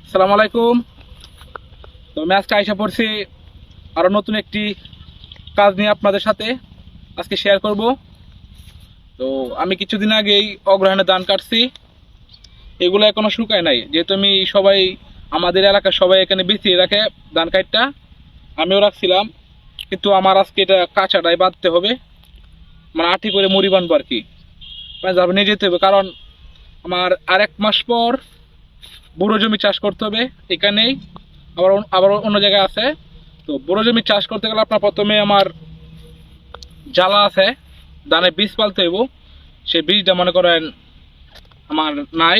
আসসালামু আলাইকুম। তো আমি আজকে আইসা পড়ছি আরো নতুন একটি কাজ নিয়ে আপনাদের সাথে আজকে শেয়ার করব। তো আমি কিছুদিন আগেই অগ্রহায়ণে ধান কাটছি, এগুলো এখনো শুকায় নাই, যেহেতু আমি সবাই আমাদের এলাকার সবাই এখানে বিছিয়ে রাখে ধান কাটটা, আমিও রাখছিলাম। কিন্তু আমার আজকে এটা কাঁচাটাই বাঁধতে হবে, মানে আটি করে মুড়ি বানবো আর কি, মানে নিয়ে যেতে হবে। কারণ আমার আর 1 মাস পর বুড়ো জমি চাষ করতে হবে এখানেই, আবার আবার অন্য জায়গায় আছে। তো বুড়ো জমি চাষ করতে গেলে আপনার প্রথমে আমার জ্বালা আছে, ধানের বীজ পালতে হইব। সেই বীজটা মনে করেন আমার নাই,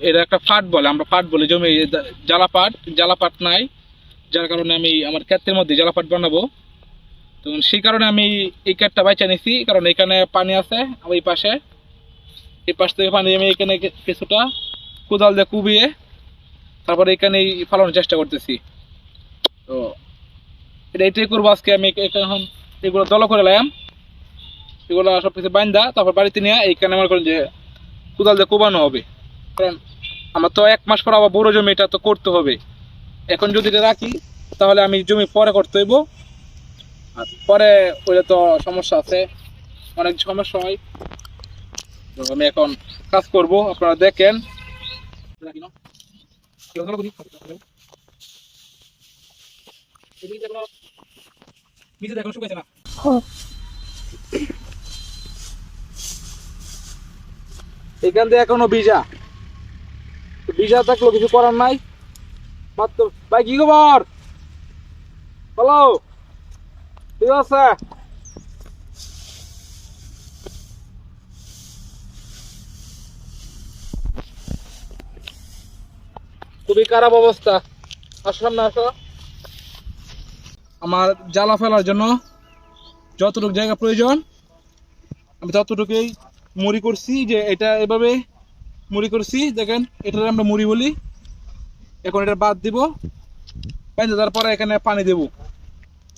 এটা একটা ফাট বলে, আমরা ফাট বলি জমি, জ্বালা পাট নাই, যার কারণে আমি আমার ক্ষেতের মধ্যে জ্বালা পাট বানাবো। তো সেই কারণে আমি এই ক্ষেতটা বাইচা নিছি, কারণ এখানে পানি আছে। ওই পাশে, এই পাশ থেকে পানি আমি এখানে কিছুটা কোদাল দিয়ে কুবিয়ে তারপরে এখানেই ফালানোর চেষ্টা করতেছি। তো এটাই করবো আজকে। আমি এখন এগুলো দল করে লাম, এগুলো সব কিছু বাইন্দা তারপর বাড়িতে নিয়ে এইখানে মনে করেন যে কোদাল দিয়ে কোবানো হবে। কারণ আমার তো 1 মাস পর আবার বড় জমি, এটা তো করতে হবে। এখন যদি এটা রাখি তাহলে আমি জমি পরে করতে হইব, আর পরে ওইটা তো সমস্যা আছে, অনেক সমস্যা হয়। তো আমি এখন কাজ করব, আপনারা দেখেন। এখান থেকে এখনো ভিজা ভিজা থাকলো, কিছু করার নাই। মাত্র ভাই কি খবর? হ্যালো, ঠিক আছে? খুবই খারাপ অবস্থা। আসো সামনে আসো। আমার জ্বালা ফেলার জন্য যতটুকু জায়গা প্রয়োজন আমি ততটুকুই মুড়ি করছি, যে এটা এভাবে মুড়ি করছি, দেখেন এটা আমরা মুড়ি বলি। এখন এটা বাদ দিব, বেঁধে দেওয়ার পরে এখানে পানি দেব।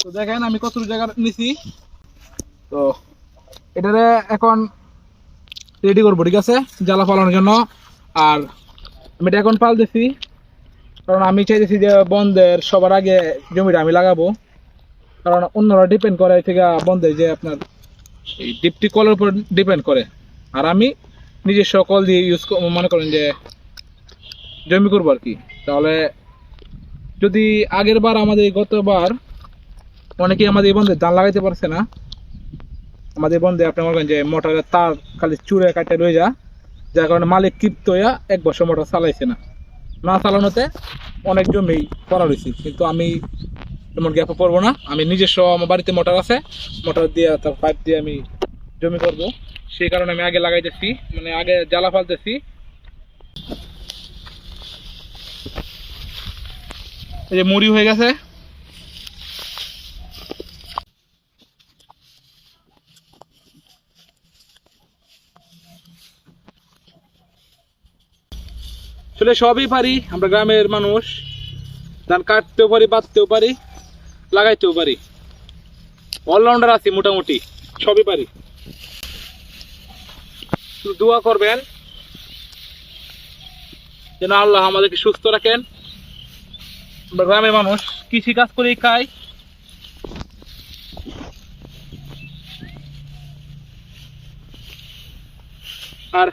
তো দেখেন আমি কতটুকু জায়গা নিছি। তো এটারে এখন রেডি করবো, ঠিক আছে, জ্বালা ফালানোর জন্য। আর আমি এটা এখন পাল দিছি, কারণ আমি চাইতেছি যে বন্ধের সবার আগে জমিটা আমি লাগাবো। কারণ অন্যরা ডিপেন্ড করে থেকে বন্ধের যে আপনার এই ডিপটি কলের উপর ডিপেন্ড করে, আর আমি নিজস্ব কল দিয়ে ইউজ মনে করেন যে জমি করবো আর কি। তাহলে যদি আগের বার আমাদের গতবার অনেকেই আমাদের এই বন্ধে ধান লাগাইতে পারছে না, আমাদের বন্ধে আপনি মনে করেন যে মোটরের তার খালি চুরে কাটে রয়ে যা, যার কারণে মালিক ক্ষিপ্ত হইয়া 1 বছর মোটর চালাইছে না। না চালানোতে অনেক জমি করা রয়েছে, কিন্তু আমি এমন গ্যাপে পড়বো না। আমি নিজস্ব আমার বাড়িতে মোটর আছে, মোটর দিয়ে তার পাইপ দিয়ে আমি জমি করব। সেই কারণে আমি আগে লাগাইতেছি, মানে আগে জ্বালা ফালতেছি। এই যে মুড়ি হয়ে গেছে। আসলে সবই পারি আমরা গ্রামের মানুষ, ধান কাটতেও পারি, বাঁধতেও পারি, লাগাইতেও পারি, অলরাউন্ডার আছি মোটামুটি, সবই পারি। শুধু দোয়া করবেন যেন আল্লাহ আমাদেরকে সুস্থ রাখেন। আমরা গ্রামের মানুষ, কৃষি কাজ করেই খাই। আর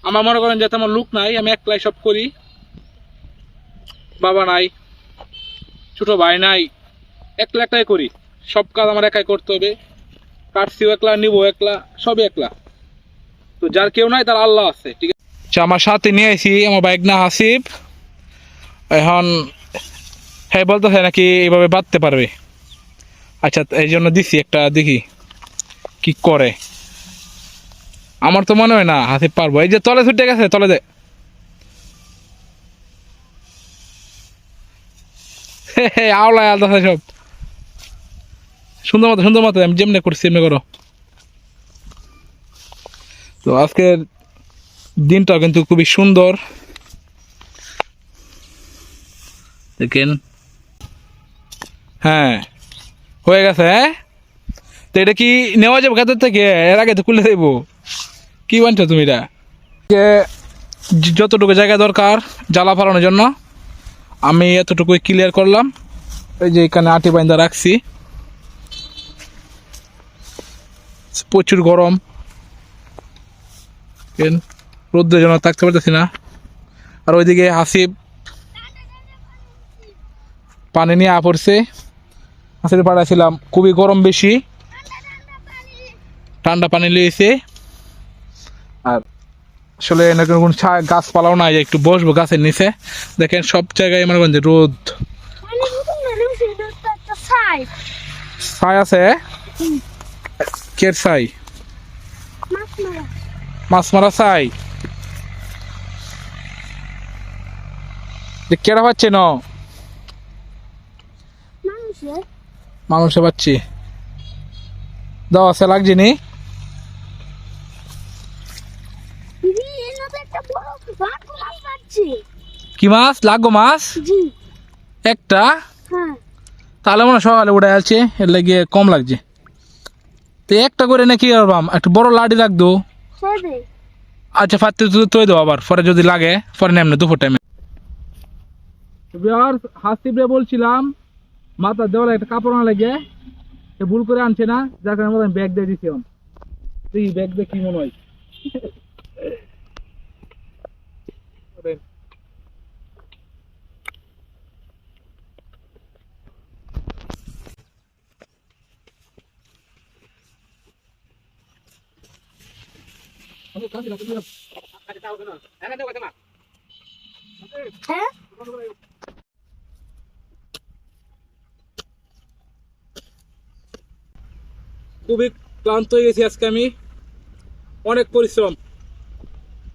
আমার মনে করেন যে তেমন লোক নাই, আমি একলাই সব করি। বাবা নাই, ছোট ভাই নাই, একলাই করি। সব কাজ আমার একাই করতে হবে, কাটছিও একলা, নিবো একলা, সবই একলা। তো যার কেউ নাই তার আল্লাহ আছে, ঠিক আছে। আচ্ছা, আমার সাথে নিয়ে আইছি আমার বাইক না হাসিব। এখন হ্যাঁ বলতেছে নাকি এইভাবে বাঁধতে পারবে। আচ্ছা, এই জন্য দিছি একটা, দেখি কি করে। আমার তো মনে হয় না হাসিব পারবো। এই যে তলে ছুটে গেছে, তলে দে। আওলায় আলাদা সব সুন্দর মতো আমি যেমনি করছি এমনি করো। তো আজকের দিনটা কিন্তু খুবই সুন্দর, দেখেন। হ্যাঁ, হয়ে গেছে। হ্যাঁ, তো এটা কি নেওয়া যাবে খাতের থেকে? এর আগে তো খুলে দেবো। কি বানছো তুমি এটা? যতটুকু জায়গা দরকার জ্বালা ফালানোর জন্য আমি এতটুকুই ক্লিয়ার করলাম। এই যে এখানে আটি বাইন্দা রাখছি, প্রচুর গরম, রোদ্রের জন্য থাকতে পারতেছি না। আর ওইদিকে হাসিব পানি নিয়ে পড়ছে, হাসিব পাঠাইছিলাম, খুবই গরম বেশি, ঠান্ডা পানি লিয়েছে। আর আসলে কোন গাছপালাও নাই, একটু বসবো গাছের নিচে। দেখেন সব জায়গায় মনে করেন যে রোদ, ছাই আছে। কের ছাই? মাছ মারা ছাই। কেডা পাচ্ছে ন? মানুষে পাচ্ছি, দাও আছে লাগছে নি? কি মাছ লাগো? মাছ একটা, তাহলে মনে সকালে উঠে আছে, এর লাগিয়ে কম লাগছে। তো একটা করে নাকি একটু বড় লাঠি রাখতো। আচ্ছা ফাতে তৈ দেবো আবার পরে যদি লাগে, পরে নেমনে দুপুর টাইমে। হাসিবরে বলছিলাম মাথা দেওয়ালে একটা কাপড় না লাগে, ভুল করে আনছে না, যার কারণে আমি ব্যাগ দিয়ে দিছি। তুই ব্যাগ দিয়ে কি মনে হয়? খুবই ক্লান্ত হয়ে গেছি আজকে আমি, অনেক পরিশ্রম।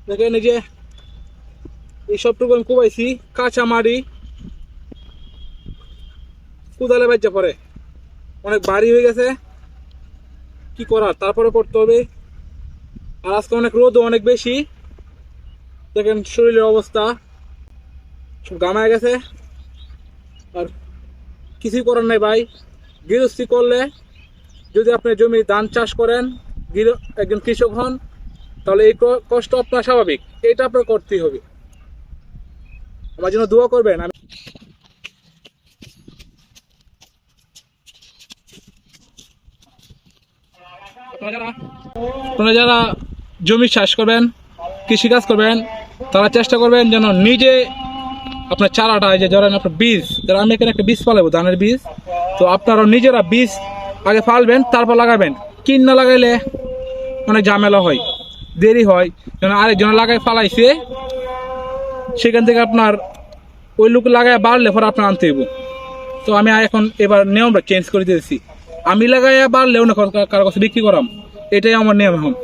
দেখেন এই যে এই সবটুকু আমি কুবাইছি, কাঁচা মাড়ি কুদালে বাজ্যা পরে অনেক ভারী হয়ে গেছে, কি করার, তারপরে করতে হবে। আর আজকে অনেক রোদও অনেক বেশি, দেখেন শরীরের অবস্থা সব গামায় গেছে। আর কিছুই করার নাই ভাই, গৃহস্থী করলে যদি আপনি জমি ধান চাষ করেন, একজন কৃষক হন, তাহলে এই কষ্ট আপনার স্বাভাবিক, এটা আপনার করতেই হবে। আমার জন্য দোয়া করবেন। আপনারা যারা জমি চাষ করবেন, কৃষিকাজ করবেন, তারা চেষ্টা করবেন যেন নিজে আপনার চারাটা, যে ধরেন আপনার বীজ, যারা আমি এখানে একটা বীজ ফালাবো ধানের বীজ, তো আপনারা নিজেরা বীজ আগে ফালবেন, তারপর লাগাবেন। কিন না লাগাইলে অনেক ঝামেলা হয়, দেরি হয়। যেন আরেকজন লাগাই ফালাইছে, সেখান থেকে আপনার ওই লোক লাগাই বাড়লে পরে আপনার আনতে হইব। তো আমি এখন এবার নিয়মটা চেঞ্জ করে দিয়েছি, আমি লাগাইয়া বাড়লে অন্য কারো কাছে বিক্রি করাম, এটাই আমার নিয়ম এখন।